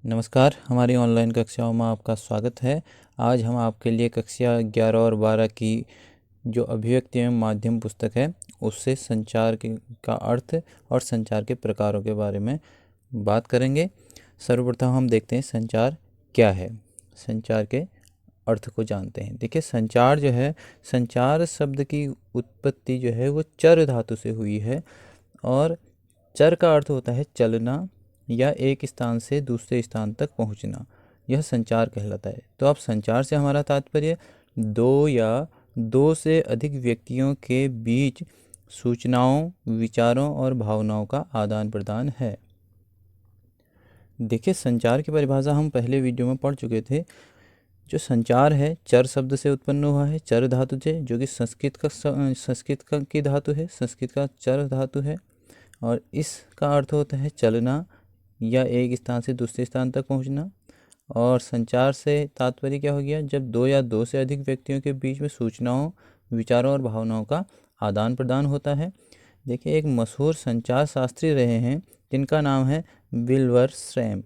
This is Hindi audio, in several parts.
नमस्कार, हमारी ऑनलाइन कक्षाओं में आपका स्वागत है। आज हम आपके लिए कक्षा 11 और 12 की जो अभिव्यक्ति एवं माध्यम पुस्तक है उससे संचार का अर्थ और संचार के प्रकारों के बारे में बात करेंगे। सर्वप्रथम हम देखते हैं संचार क्या है। संचार के अर्थ को जानते हैं। देखिए, संचार जो है, संचार शब्द की उत्पत्ति जो है वो चर धातु से हुई है और चर का अर्थ होता है चलना या एक स्थान से दूसरे स्थान तक पहुंचना। यह संचार कहलाता है। तो अब संचार से हमारा तात्पर्य दो या दो से अधिक व्यक्तियों के बीच सूचनाओं, विचारों और भावनाओं का आदान प्रदान है। देखिए, संचार की परिभाषा हम पहले वीडियो में पढ़ चुके थे। जो संचार है चर शब्द से उत्पन्न हुआ है, चर धातु से, जो कि संस्कृत की धातु है, संस्कृत का चर धातु है और इसका अर्थ होता है चलना या एक स्थान से दूसरे स्थान तक पहुंचना। और संचार से तात्पर्य क्या हो गया? जब दो या दो से अधिक व्यक्तियों के बीच में सूचनाओं, विचारों और भावनाओं का आदान प्रदान होता है। देखिए, एक मशहूर संचार शास्त्री रहे हैं जिनका नाम है विल्बर श्रैम।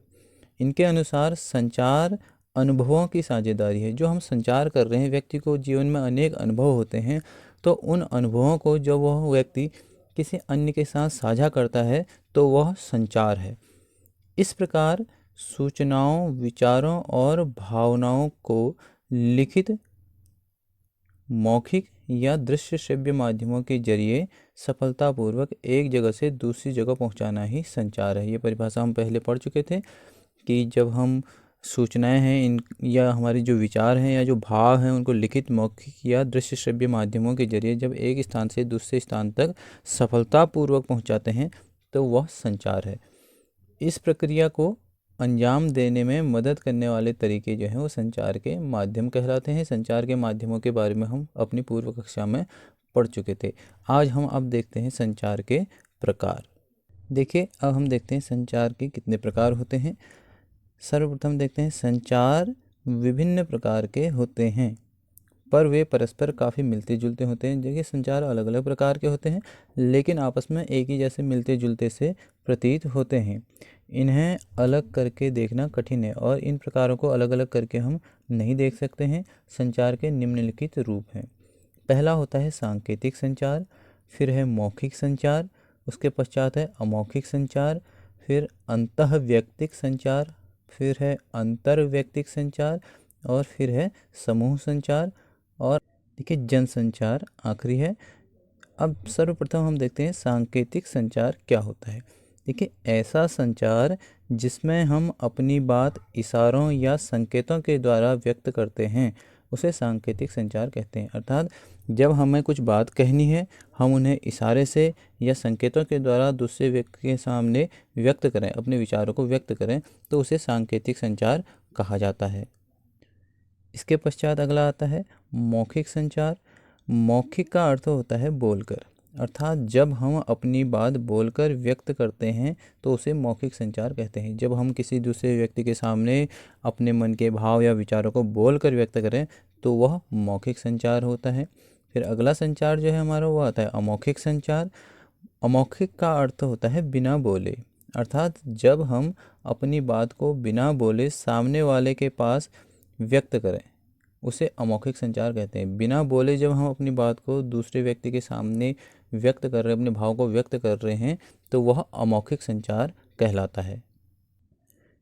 इनके अनुसार संचार अनुभवों की साझेदारी है। जो हम संचार कर रहे हैं, व्यक्ति को जीवन में अनेक अनुभव होते हैं, तो उन अनुभवों को जब वह व्यक्ति किसी अन्य के साथ साझा करता है तो वह संचार है। इस प्रकार सूचनाओं, विचारों और भावनाओं को लिखित, मौखिक या दृश्य श्रव्य माध्यमों के जरिए सफलतापूर्वक एक जगह से दूसरी जगह पहुंचाना ही संचार है। ये परिभाषा हम पहले पढ़ चुके थे कि जब हम सूचनाएं हैं इन या हमारे जो विचार हैं या जो भाव हैं उनको लिखित, मौखिक या दृश्य श्रव्य माध्यमों के जरिए जब एक स्थान से दूसरे स्थान तक सफलतापूर्वक पहुंचाते हैं तो वह संचार है। इस प्रक्रिया को अंजाम देने में मदद करने वाले तरीके जो हैं वो संचार के माध्यम कहलाते हैं। संचार के माध्यमों के बारे में हम अपनी पूर्व कक्षा में पढ़ चुके थे। आज हम अब देखते हैं संचार के प्रकार। देखिए, अब हम देखते हैं संचार के कितने प्रकार होते हैं। सर्वप्रथम देखते हैं, संचार विभिन्न प्रकार के होते हैं पर वे परस्पर काफ़ी मिलते जुलते होते हैं। देखिए, संचार अलग अलग प्रकार के होते हैं लेकिन आपस में एक ही जैसे मिलते जुलते से प्रतीत होते हैं। इन्हें अलग करके देखना कठिन है और इन प्रकारों को अलग अलग करके हम नहीं देख सकते हैं। संचार के निम्नलिखित रूप हैं। पहला होता है सांकेतिक संचार, फिर है मौखिक संचार, उसके पश्चात है अमौखिक संचार, फिर अंतःव्यक्तिक संचार, फिर है अंतर्व्यक्तिक संचार और फिर है समूह संचार और देखिए जनसंचार आखिरी है। अब सर्वप्रथम हम देखते हैं सांकेतिक संचार क्या होता है। देखिए, ऐसा संचार जिसमें हम अपनी बात इशारों या संकेतों के द्वारा व्यक्त करते हैं उसे सांकेतिक संचार कहते हैं। अर्थात जब हमें कुछ बात कहनी है, हम उन्हें इशारे से या संकेतों के द्वारा दूसरे व्यक्ति के सामने व्यक्त करें, अपने विचारों को व्यक्त करें, तो उसे सांकेतिक संचार कहा जाता है। इसके पश्चात अगला आता है मौखिक संचार। मौखिक का अर्थ होता है बोलकर, अर्थात जब हम अपनी बात बोलकर व्यक्त करते हैं तो उसे मौखिक संचार कहते हैं। जब हम किसी दूसरे व्यक्ति के सामने अपने मन के भाव या विचारों को बोलकर व्यक्त करें तो वह मौखिक संचार होता है। फिर अगला संचार जो है हमारा वो आता है अमौखिक संचार। अमौखिक का अर्थ होता है बिना बोले, अर्थात जब हम अपनी बात को बिना बोले सामने वाले के पास व्यक्त करें उसे अमौखिक संचार कहते हैं। बिना बोले जब हम अपनी बात को दूसरे व्यक्ति के सामने व्यक्त कर रहे हैं, अपने भाव को व्यक्त कर रहे हैं, तो वह अमौखिक संचार कहलाता है।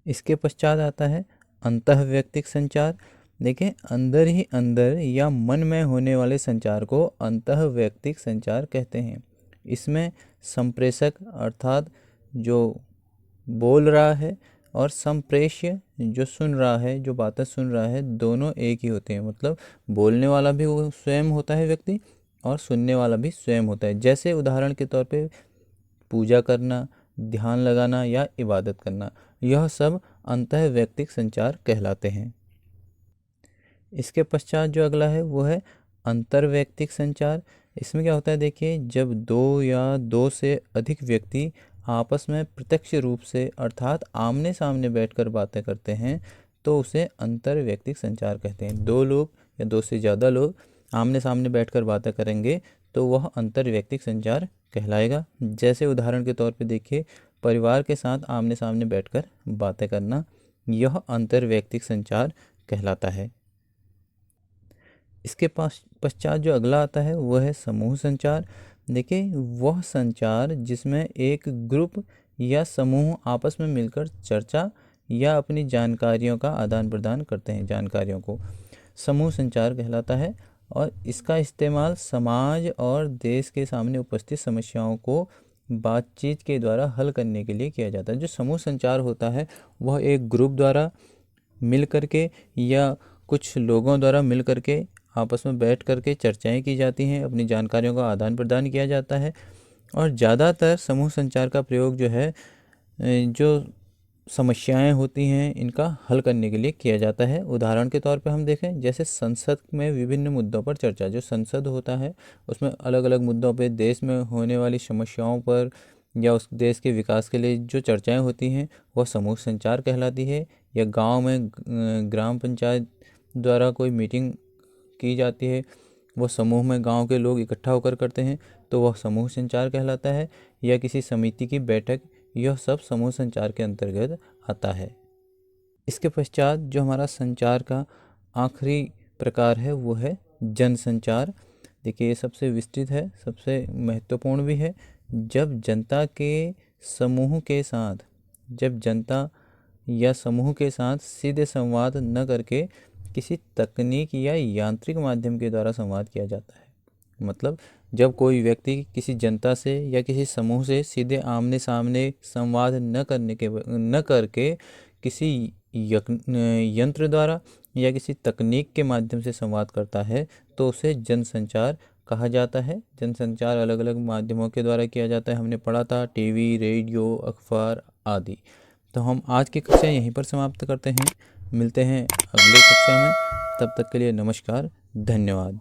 इसके पश्चात आता है अंतःव्यक्तिक संचार। देखिए, अंदर ही अंदर या मन में होने वाले संचार को अंतःव्यक्तिक संचार कहते हैं। इसमें संप्रेषक अर्थात जो बोल रहा है और संप्रेष्य जो सुन रहा है, जो बातें सुन रहा है, दोनों एक ही होते हैं। मतलब बोलने वाला भी वो स्वयं होता है व्यक्ति और सुनने वाला भी स्वयं होता है। जैसे उदाहरण के तौर पे पूजा करना, ध्यान लगाना या इबादत करना, यह सब अंतःव्यक्तिक संचार कहलाते हैं। इसके पश्चात जो अगला है वो है अंतर्वैयक्तिक संचार। इसमें क्या होता है? देखिए, जब दो या दो से अधिक व्यक्ति आपस में प्रत्यक्ष रूप से अर्थात आमने सामने बैठकर बातें करते हैं तो उसे अंतर्वैयक्तिक संचार कहते हैं। दो लोग या दो से ज़्यादा लोग आमने सामने बैठकर बातें करेंगे तो वह अंतर्वैयक्तिक संचार कहलाएगा। जैसे उदाहरण के तौर पे देखिए, परिवार के साथ आमने सामने बैठकर बातें करना, यह अंतर्वैयक्तिक संचार कहलाता है। इसके पश्चात जो अगला आता है वह है समूह संचार। देखिए, वह संचार जिसमें एक ग्रुप या समूह आपस में मिलकर चर्चा या अपनी जानकारियों का आदान प्रदान करते हैं, जानकारियों को समूह संचार कहलाता है। और इसका इस्तेमाल समाज और देश के सामने उपस्थित समस्याओं को बातचीत के द्वारा हल करने के लिए किया जाता है। जो समूह संचार होता है वह एक ग्रुप द्वारा मिल करके या कुछ लोगों द्वारा मिल करके आपस में बैठ करके चर्चाएं की जाती हैं, अपनी जानकारियों का आदान प्रदान किया जाता है। और ज़्यादातर समूह संचार का प्रयोग जो है जो समस्याएं होती हैं इनका हल करने के लिए किया जाता है। उदाहरण के तौर पे हम देखें, जैसे संसद में विभिन्न मुद्दों पर चर्चा। जो संसद होता है उसमें अलग अलग मुद्दों पे, देश में होने वाली समस्याओं पर या उस देश के विकास के लिए जो चर्चाएं होती हैं वह समूह संचार कहलाती है। या गांव में ग्राम पंचायत द्वारा कोई मीटिंग की जाती है, वो समूह में गांव के लोग इकट्ठा होकर करते हैं, तो वह समूह संचार कहलाता है। या किसी समिति की बैठक, यह सब समूह संचार के अंतर्गत आता है। इसके पश्चात जो हमारा संचार का आखिरी प्रकार है वो है जनसंचार। देखिए, ये सबसे विस्तृत है, सबसे महत्वपूर्ण भी है। जब जनता या समूह के साथ सीधे संवाद न करके किसी तकनीक या यांत्रिक माध्यम के द्वारा संवाद किया जाता है। मतलब जब कोई व्यक्ति किसी जनता से या किसी समूह से सीधे आमने सामने संवाद न करके किसी यंत्र द्वारा या किसी तकनीक के माध्यम से संवाद करता है तो उसे जनसंचार कहा जाता है। जनसंचार अलग अलग माध्यमों के द्वारा किया जाता है, हमने पढ़ा था, टीवी, रेडियो, अखबार आदि। तो हम आज की कक्षा यहीं पर समाप्त करते हैं, मिलते हैं अगले कक्षा में। तब तक के लिए नमस्कार, धन्यवाद।